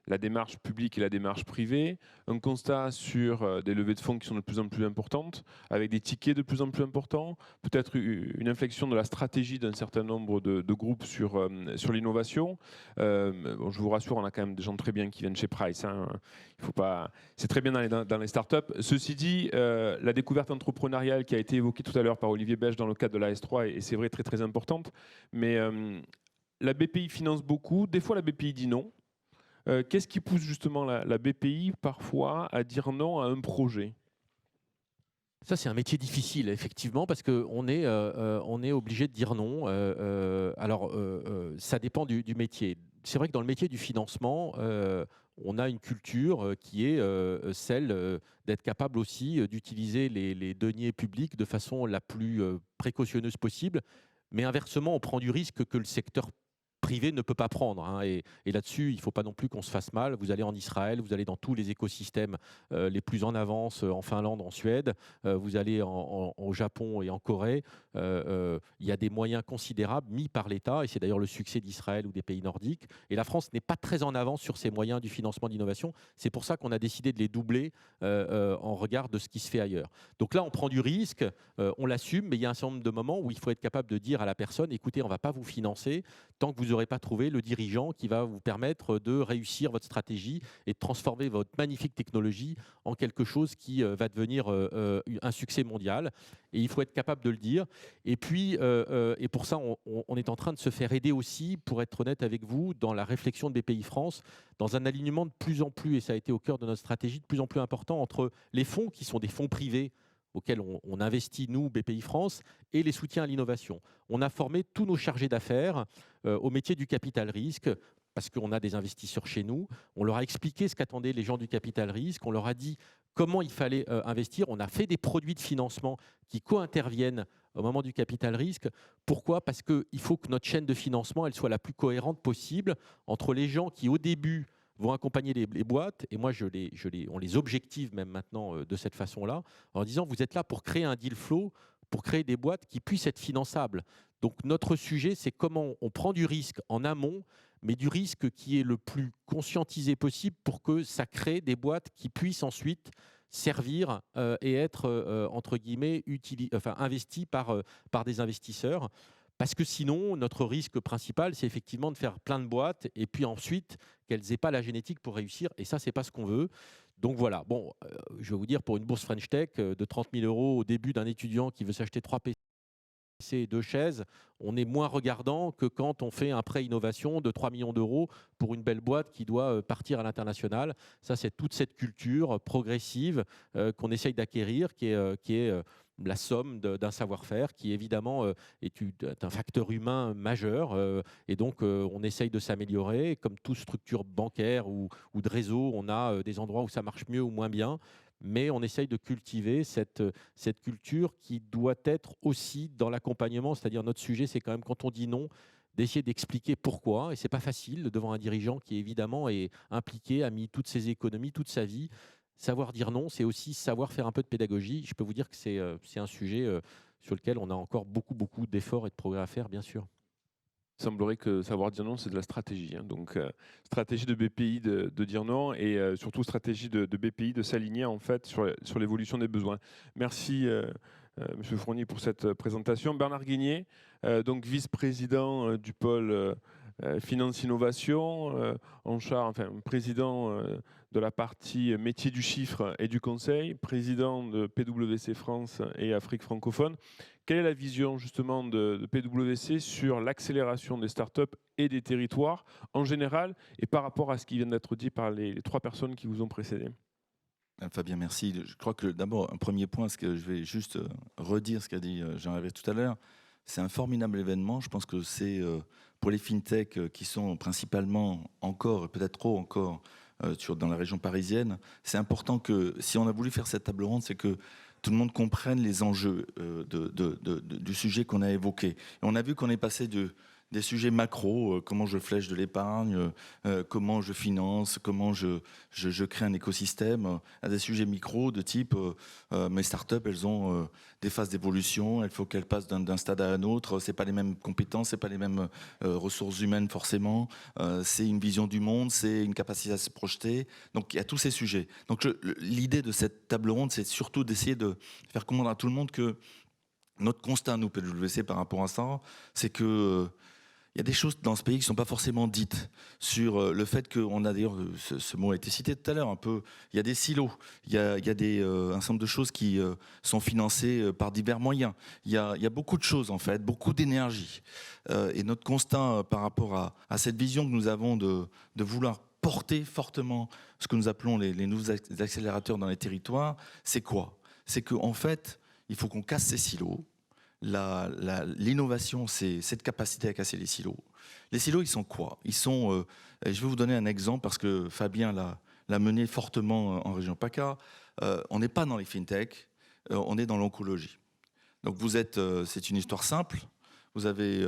la démarche publique et la démarche privée, un constat sur des levées de fonds qui sont de plus en plus importantes, avec des tickets de plus en plus importants, peut-être une inflexion de la stratégie d'un certain nombre de groupes sur l'innovation. Je vous rassure, on a quand même des gens très bien qui viennent chez Price. Hein. Il faut pas... C'est très bien dans les startups. Ceci dit, la découverte entrepreneuriale qui a été évoquée tout à l'heure par Olivier Bèche dans le cadre de la S3 est c'est vrai très très importante, mais la BPI finance beaucoup, des fois la BPI dit non. Qu'est-ce qui pousse justement la BPI parfois à dire non à un projet ? Ça, c'est un métier difficile, effectivement, parce qu'on est obligé de dire non. Ça dépend du métier. C'est vrai que dans le métier du financement, on a une culture qui est celle d'être capable aussi d'utiliser les deniers publics de façon la plus précautionneuse possible. Mais inversement, on prend du risque que le secteur privé ne peut pas prendre. Hein. Et là-dessus, il ne faut pas non plus qu'on se fasse mal. Vous allez en Israël, vous allez dans tous les écosystèmes les plus en avance, en Finlande, en Suède, vous allez au Japon et en Corée. Il y a des moyens considérables mis par l'État, et c'est d'ailleurs le succès d'Israël ou des pays nordiques. Et la France n'est pas très en avance sur ces moyens du financement d'innovation. C'est pour ça qu'on a décidé de les doubler en regard de ce qui se fait ailleurs. Donc là, on prend du risque, on l'assume, mais il y a un certain nombre de moments où il faut être capable de dire à la personne, écoutez, on ne va pas vous financer tant que vous n'aurez pas trouvé le dirigeant qui va vous permettre de réussir votre stratégie et de transformer votre magnifique technologie en quelque chose qui va devenir un succès mondial. Et il faut être capable de le dire. Et puis, et pour ça, on est en train de se faire aider aussi, pour être honnête avec vous, dans la réflexion de BPI France, dans un alignement de plus en plus, et ça a été au cœur de notre stratégie, de plus en plus important entre les fonds qui sont des fonds privés auxquels on investit, nous, BPI France, et les soutiens à l'innovation. On a formé tous nos chargés d'affaires au métier du capital risque, parce qu'on a des investisseurs chez nous. On leur a expliqué ce qu'attendaient les gens du capital risque. On leur a dit comment il fallait investir. On a fait des produits de financement qui co-interviennent au moment du capital risque. Pourquoi ? Parce qu'il faut que notre chaîne de financement elle soit la plus cohérente possible entre les gens qui, au début, vont accompagner les boîtes, et moi on les objective même maintenant de cette façon-là, en disant vous êtes là pour créer un deal flow, pour créer des boîtes qui puissent être finançables. Donc notre sujet, c'est comment on prend du risque en amont, mais du risque qui est le plus conscientisé possible pour que ça crée des boîtes qui puissent ensuite servir et être, entre guillemets, investies par des investisseurs. Parce que sinon, notre risque principal, c'est effectivement de faire plein de boîtes et puis ensuite qu'elles n'aient pas la génétique pour réussir. Et ça, ce n'est pas ce qu'on veut. Donc voilà, bon, je vais vous dire, pour une bourse French Tech de 30 000 € au début d'un étudiant qui veut s'acheter 3 PC et 2 chaises, on est moins regardant que quand on fait un prêt innovation de 3 millions d'euros pour une belle boîte qui doit partir à l'international. Ça, c'est toute cette culture progressive qu'on essaye d'acquérir, qui est la somme d'un savoir-faire qui évidemment est un facteur humain majeur et donc on essaye de s'améliorer. Comme toute structure bancaire ou de réseau, on a des endroits où ça marche mieux ou moins bien, mais on essaye de cultiver cette culture qui doit être aussi dans l'accompagnement, c'est-à-dire notre sujet, c'est quand même quand on dit non, d'essayer d'expliquer pourquoi, et c'est pas facile devant un dirigeant qui évidemment est impliqué, a mis toutes ses économies, toute sa vie. Savoir dire non, c'est aussi savoir faire un peu de pédagogie. Je peux vous dire que c'est un sujet sur lequel on a encore beaucoup d'efforts et de progrès à faire, bien sûr. Il semblerait que savoir dire non, c'est de la stratégie. Hein. Donc, stratégie de BPI de dire non et surtout stratégie de BPI de s'aligner en fait sur l'évolution des besoins. Merci Monsieur Fournier pour cette présentation. Bernard Guigné, donc vice-président du pôle Finance Innovation, en charge, enfin président de la partie métier du chiffre et du conseil, président de PwC France et Afrique francophone. Quelle est la vision justement de PwC sur l'accélération des startups et des territoires en général et par rapport à ce qui vient d'être dit par les 3 personnes qui vous ont précédé? Fabien, merci. Je crois que d'abord, un premier point, ce que je vais juste redire ce qu'a dit Jean-Hervé tout à l'heure, c'est un formidable événement. Je pense que c'est pour les fintechs qui sont principalement encore, peut-être trop encore, dans la région parisienne, c'est important que, si on a voulu faire cette table ronde, c'est que tout le monde comprenne les enjeux du sujet qu'on a évoqué. Et on a vu qu'on est passé des sujets macro, comment je flèche de l'épargne, comment je finance, comment je crée un écosystème, à des sujets micro de type mes startups, elles ont des phases d'évolution, il faut qu'elles passent d'un stade à un autre, c'est pas les mêmes compétences, c'est pas les mêmes ressources humaines forcément, c'est une vision du monde, c'est une capacité à se projeter. Donc il y a tous ces sujets. Donc l'idée de cette table ronde, c'est surtout d'essayer de faire comprendre à tout le monde que notre constat, nous, PwC, par rapport à ça, c'est que il y a des choses dans ce pays qui ne sont pas forcément dites sur le fait qu'on a, d'ailleurs, ce mot a été cité tout à l'heure, un peu, il y a des silos, il y a un certain nombre de choses qui sont financées par divers moyens. Il y a beaucoup de choses, en fait, beaucoup d'énergie. Et notre constat par rapport à cette vision que nous avons de vouloir porter fortement ce que nous appelons les nouveaux accélérateurs dans les territoires, c'est quoi? C'est qu'en fait, il faut qu'on casse ces silos. L'innovation, c'est cette capacité à casser les silos. Les silos, ils sont quoi? Ils sont, je vais vous donner un exemple parce que Fabien l'a mené fortement en région PACA. On n'est pas dans les fintech, on est dans l'oncologie. Donc c'est une histoire simple. Vous avez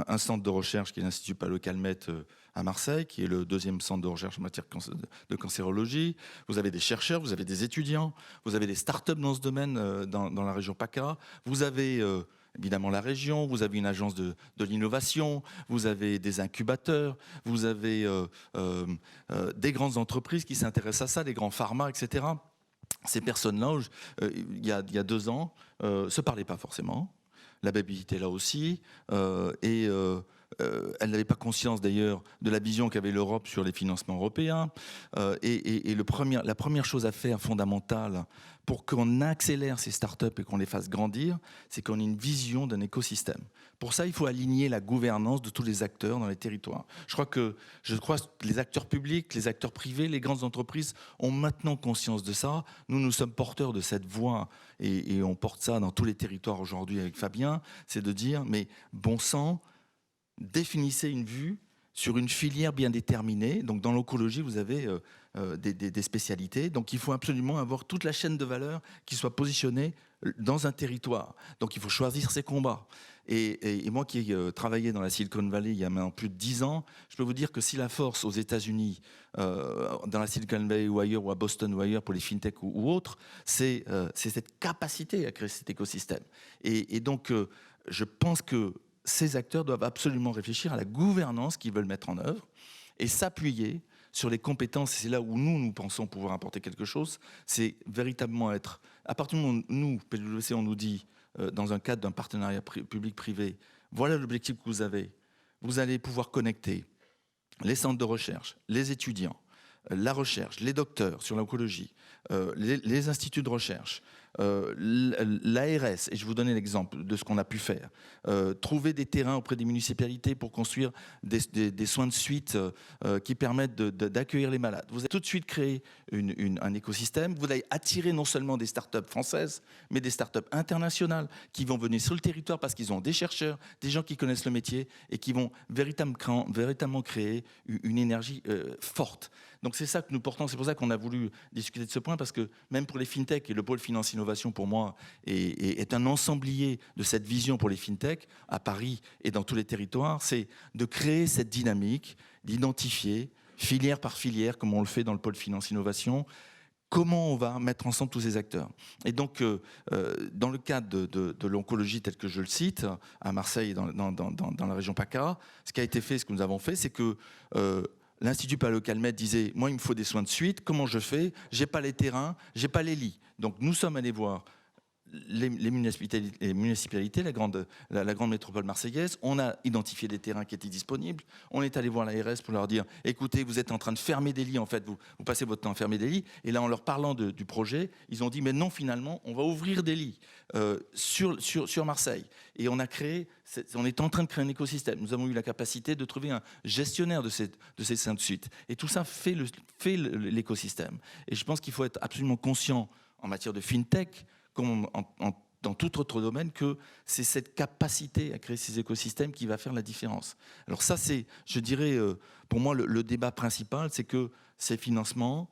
un centre de recherche qui est l'Institut Palau-Calmette à Marseille, qui est le deuxième centre de recherche en matière de cancérologie. Vous avez des chercheurs, vous avez des étudiants, vous avez des start-up dans ce domaine dans la région PACA. Vous avez évidemment la région, vous avez une agence de l'innovation, vous avez des incubateurs, vous avez des grandes entreprises qui s'intéressent à ça, des grands pharma, etc. Ces personnes-là, il y a 2 ans, se parlaient pas forcément. La BPI était là aussi, et elle n'avait pas conscience d'ailleurs de la vision qu'avait l'Europe sur les financements européens. La première chose à faire, fondamentale, pour qu'on accélère ces startups et qu'on les fasse grandir, c'est qu'on ait une vision d'un écosystème. Pour ça, il faut aligner la gouvernance de tous les acteurs dans les territoires. Je crois que les acteurs publics, les acteurs privés, les grandes entreprises ont maintenant conscience de ça. Nous sommes porteurs de cette voix et on porte ça dans tous les territoires aujourd'hui avec Fabien. C'est de dire, mais bon sang, définissez une vue sur une filière bien déterminée. Donc dans l'oncologie, vous avez des spécialités. Donc il faut absolument avoir toute la chaîne de valeur qui soit positionnée dans un territoire. Donc il faut choisir ses combats. Et moi qui ai travaillé dans la Silicon Valley il y a maintenant plus de 10 ans, je peux vous dire que si la force aux États-Unis, dans la Silicon Valley ou ailleurs, ou à Boston ou ailleurs pour les fintech ou autres, c'est cette capacité à créer cet écosystème. Et donc je pense que ces acteurs doivent absolument réfléchir à la gouvernance qu'ils veulent mettre en œuvre et s'appuyer sur les compétences. C'est là où nous pensons pouvoir apporter quelque chose. C'est véritablement être... À partir du moment où nous, PwC, on nous dit, dans un cadre d'un partenariat public-privé, voilà l'objectif que vous avez. Vous allez pouvoir connecter les centres de recherche, les étudiants, la recherche, les docteurs sur l'oncologie, les instituts de recherche, l'ARS, et je vous donne l'exemple de ce qu'on a pu faire, trouver des terrains auprès des municipalités pour construire des soins de suite qui permettent d'accueillir les malades. Vous avez tout de suite créé un écosystème, vous allez attirer non seulement des startups françaises, mais des startups internationales qui vont venir sur le territoire parce qu'ils ont des chercheurs, des gens qui connaissent le métier et qui vont véritablement créer une énergie forte. Donc c'est ça que nous portons, c'est pour ça qu'on a voulu discuter de ce point, parce que même pour les fintech, et le pôle finance innovation pour moi est un ensemblier de cette vision pour les fintech à Paris et dans tous les territoires, c'est de créer cette dynamique, d'identifier filière par filière, comme on le fait dans le pôle finance innovation, comment on va mettre ensemble tous ces acteurs. Et donc, dans le cadre de l'oncologie tel que je le cite, à Marseille et dans la région PACA, ce qui a été fait, ce que nous avons fait, c'est que l'Institut Palau-Calmette disait « Moi, il me faut des soins de suite. Comment je fais ? J'ai pas les terrains, j'ai pas les lits. » Donc, nous sommes allés voir les municipalités, la grande métropole marseillaise. On a identifié des terrains qui étaient disponibles. On est allé voir l'ARS pour leur dire « Écoutez, vous êtes en train de fermer des lits. En fait, vous passez votre temps à fermer des lits. » Et là, en leur parlant du projet, ils ont dit « Mais non, finalement, on va ouvrir des lits sur Marseille. » Et on est en train de créer un écosystème. Nous avons eu la capacité de trouver un gestionnaire de ces soins de suite. Et tout ça fait l'écosystème. Et je pense qu'il faut être absolument conscient en matière de fintech, comme dans tout autre domaine, que c'est cette capacité à créer ces écosystèmes qui va faire la différence. Alors ça, c'est, je dirais, pour moi, le débat principal, c'est que ces financements,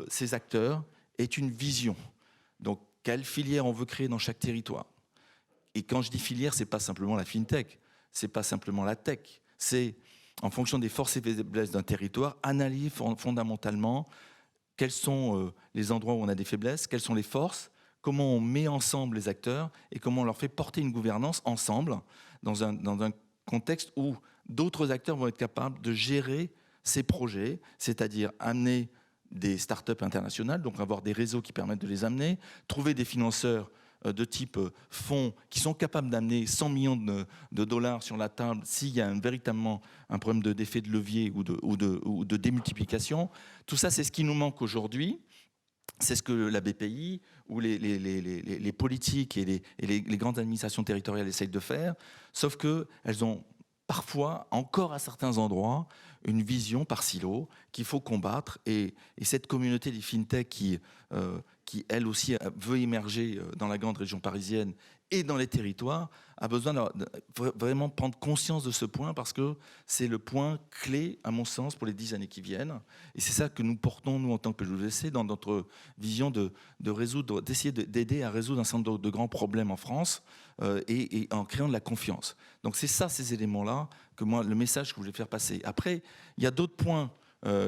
ces acteurs, est une vision. Donc, quelle filière on veut créer dans chaque territoire ? Et quand je dis filière, c'est pas simplement la fintech, c'est pas simplement la tech, c'est en fonction des forces et faiblesses d'un territoire, analyser fondamentalement quels sont les endroits où on a des faiblesses, quelles sont les forces, comment on met ensemble les acteurs et comment on leur fait porter une gouvernance ensemble dans un contexte où d'autres acteurs vont être capables de gérer ces projets, c'est-à-dire amener des startups internationales, donc avoir des réseaux qui permettent de les amener, trouver des financeurs de type fonds qui sont capables d'amener 100 millions de dollars sur la table s'il y a véritablement un problème d'effet de levier ou de démultiplication. Tout ça, c'est ce qui nous manque aujourd'hui. C'est ce que la BPI ou les politiques et les grandes administrations territoriales essayent de faire, sauf qu'elles ont parfois, encore à certains endroits, une vision par silo qu'il faut combattre. Et cette communauté des fintech qui qui elle aussi veut émerger dans la grande région parisienne et dans les territoires, a besoin de vraiment prendre conscience de ce point parce que c'est le point clé, à mon sens, pour les 10 années qui viennent. Et c'est ça que nous portons, nous, en tant que PWC, dans notre vision de résoudre, d'essayer d'aider à résoudre un certain nombre de grands problèmes en France et en créant de la confiance. Donc c'est ça, ces éléments-là, que moi, le message que je voulais faire passer. Après, il y a d'autres points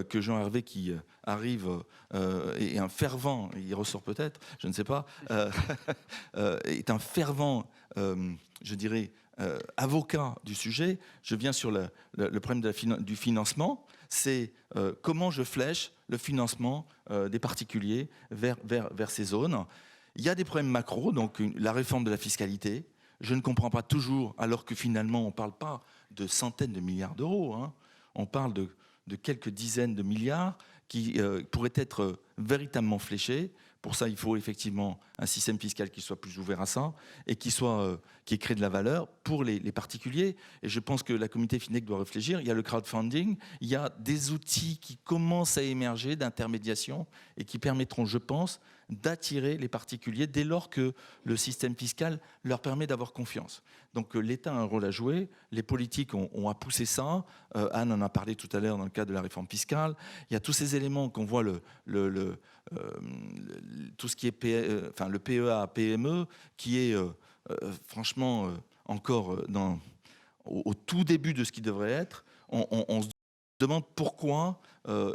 que Jean-Hervé qui arrive est un fervent, il ressort peut-être, je ne sais pas, est un fervent, je dirais, avocat du sujet. Je viens sur le problème du financement. C'est comment je flèche le financement des particuliers vers ces zones. Il y a des problèmes macro, donc la réforme de la fiscalité. Je ne comprends pas toujours, alors que finalement on ne parle pas de centaines de milliards d'euros, hein. On parle de quelques dizaines de milliards qui pourraient être véritablement fléchés. Pour ça, il faut effectivement un système fiscal qui soit plus ouvert à ça et qui crée de la valeur pour les particuliers. Et je pense que la communauté FinTech doit réfléchir. Il y a le crowdfunding, il y a des outils qui commencent à émerger d'intermédiation et qui permettront, je pense, d'attirer les particuliers dès lors que le système fiscal leur permet d'avoir confiance. Donc l'État a un rôle à jouer, les politiques ont à pousser ça. Anne en a parlé tout à l'heure dans le cadre de la réforme fiscale. Il y a tous ces éléments qu'on voit, tout ce qui est le PEA, PME, qui est franchement encore au tout début de ce qui devrait être. On se demande pourquoi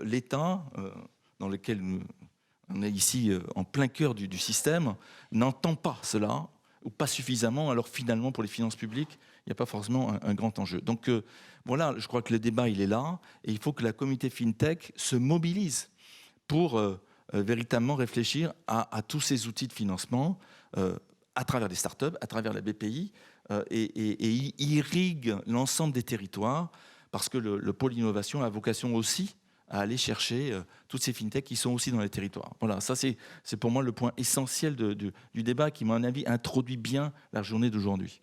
l'État, dans lequel on est ici en plein cœur du système, n'entend pas cela, ou pas suffisamment, alors finalement pour les finances publiques, il n'y a pas forcément un grand enjeu. Donc voilà, je crois que le débat il est là, et il faut que la communauté FinTech se mobilise pour véritablement réfléchir à tous ces outils de financement à travers des startups, à travers la BPI, et irrigue l'ensemble des territoires, parce que le pôle innovation a vocation aussi à aller chercher toutes ces fintechs qui sont aussi dans les territoires. Voilà, ça c'est pour moi le point essentiel du débat qui, à mon avis, introduit bien la journée d'aujourd'hui.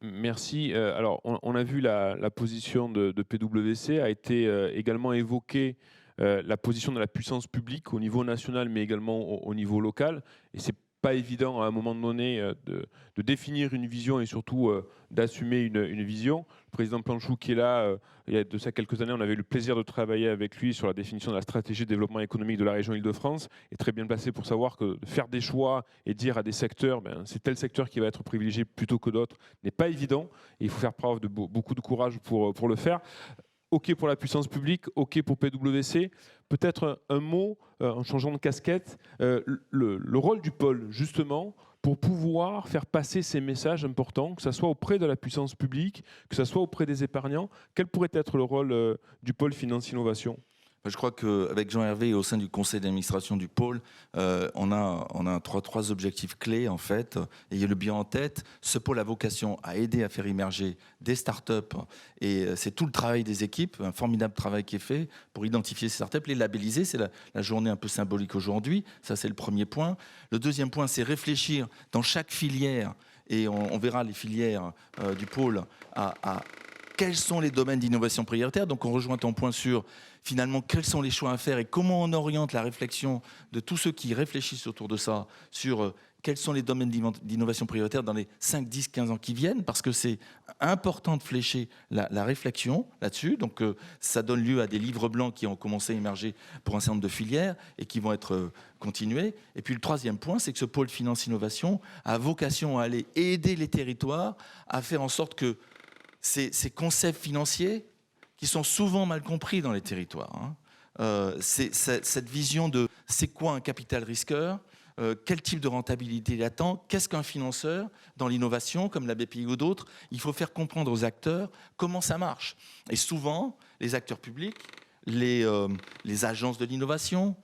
Merci. Alors, on a vu la position de PwC, a été également évoquée la position de la puissance publique au niveau national, mais également au niveau local. Et c'est pas évident à un moment donné de définir une vision et surtout d'assumer une vision. Le président Planchou qui est là, il y a de ça quelques années, on avait eu le plaisir de travailler avec lui sur la définition de la stratégie de développement économique de la région Île-de-France, et très bien placé pour savoir que de faire des choix et dire à des secteurs, c'est tel secteur qui va être privilégié plutôt que d'autres, n'est pas évident, et il faut faire preuve de beaucoup de courage pour le faire. OK pour la puissance publique, OK pour PwC. Peut-être un mot, en changeant de casquette, le rôle du pôle, justement, pour pouvoir faire passer ces messages importants, que ce soit auprès de la puissance publique, que ce soit auprès des épargnants. Quel pourrait être le rôle du pôle Finance Innovation ? Je crois qu'avec Jean-Hervé, au sein du conseil d'administration du pôle, on a trois objectifs clés, en fait. Ayez le bien en tête. Ce pôle a vocation à aider à faire émerger des startups. Et c'est tout le travail des équipes, un formidable travail qui est fait pour identifier ces startups, les labelliser. C'est la journée un peu symbolique aujourd'hui. Ça, c'est le premier point. Le deuxième point, c'est réfléchir dans chaque filière, et on verra les filières du pôle, à quels sont les domaines d'innovation prioritaires. Donc, on rejoint ton point sur finalement, quels sont les choix à faire et comment on oriente la réflexion de tous ceux qui réfléchissent autour de ça sur quels sont les domaines d'innovation prioritaire dans les 5, 10, 15 ans qui viennent, parce que c'est important de flécher la réflexion là-dessus. Donc, ça donne lieu à des livres blancs qui ont commencé à émerger pour un certain nombre de filières et qui vont être continués. Et puis, le troisième point, c'est que ce pôle Finance Innovation a vocation à aller aider les territoires à faire en sorte que ces concepts financiers qui sont souvent mal compris dans les territoires. C'est cette vision de c'est quoi un capital risqueur, quel type de rentabilité il attend, qu'est-ce qu'un financeur dans l'innovation, comme la BPI ou d'autres. Il faut faire comprendre aux acteurs comment ça marche. Et souvent, les acteurs publics, les agences de l'innovation,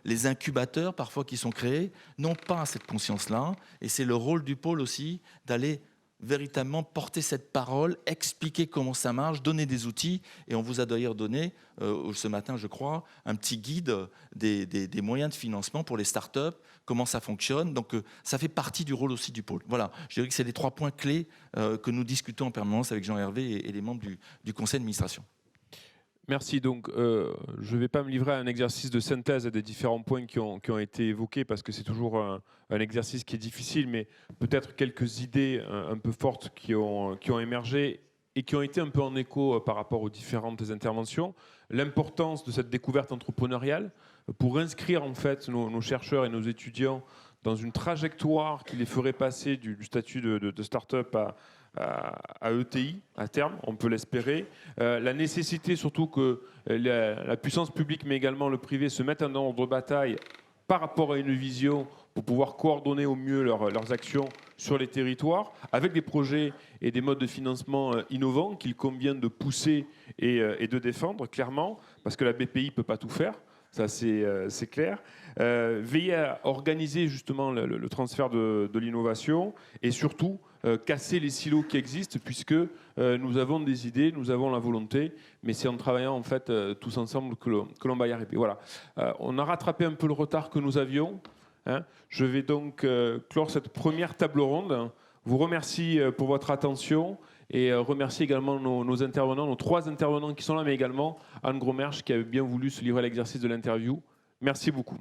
les incubateurs parfois qui sont créés, n'ont pas cette conscience-là. Et c'est le rôle du pôle aussi d'aller véritablement porter cette parole, expliquer comment ça marche, donner des outils. Et on vous a d'ailleurs donné, ce matin je crois, un petit guide des moyens de financement pour les startups, comment ça fonctionne. Donc ça fait partie du rôle aussi du pôle. Voilà, je dirais que c'est les 3 points clés que nous discutons en permanence avec Jean-Hervé et les membres du conseil d'administration. Merci. Donc, je ne vais pas me livrer à un exercice de synthèse des différents points qui ont été évoqués parce que c'est toujours un exercice qui est difficile, mais peut-être quelques idées un peu fortes qui ont émergé et qui ont été un peu en écho par rapport aux différentes interventions. L'importance de cette découverte entrepreneuriale pour inscrire en fait nos chercheurs et nos étudiants dans une trajectoire qui les ferait passer du statut de start-up à ETI à terme, on peut l'espérer. La nécessité surtout que la puissance publique mais également le privé se mettent en ordre de bataille par rapport à une vision pour pouvoir coordonner au mieux leurs actions sur les territoires avec des projets et des modes de financement innovants qu'il convient de pousser et de défendre clairement parce que la BPI ne peut pas tout faire. Ça, c'est clair. Veiller à organiser justement le transfert de l'innovation et surtout casser les silos qui existent puisque nous avons des idées, nous avons la volonté, mais c'est en travaillant en fait tous ensemble que l'on va y arriver. Voilà. On a rattrapé un peu le retard que nous avions. Hein. Je vais donc clore cette première table ronde. Vous remercie pour votre attention. Et remercier également nos intervenants, nos 3 intervenants qui sont là, mais également Anne Gromersch qui a bien voulu se livrer à l'exercice de l'interview. Merci beaucoup.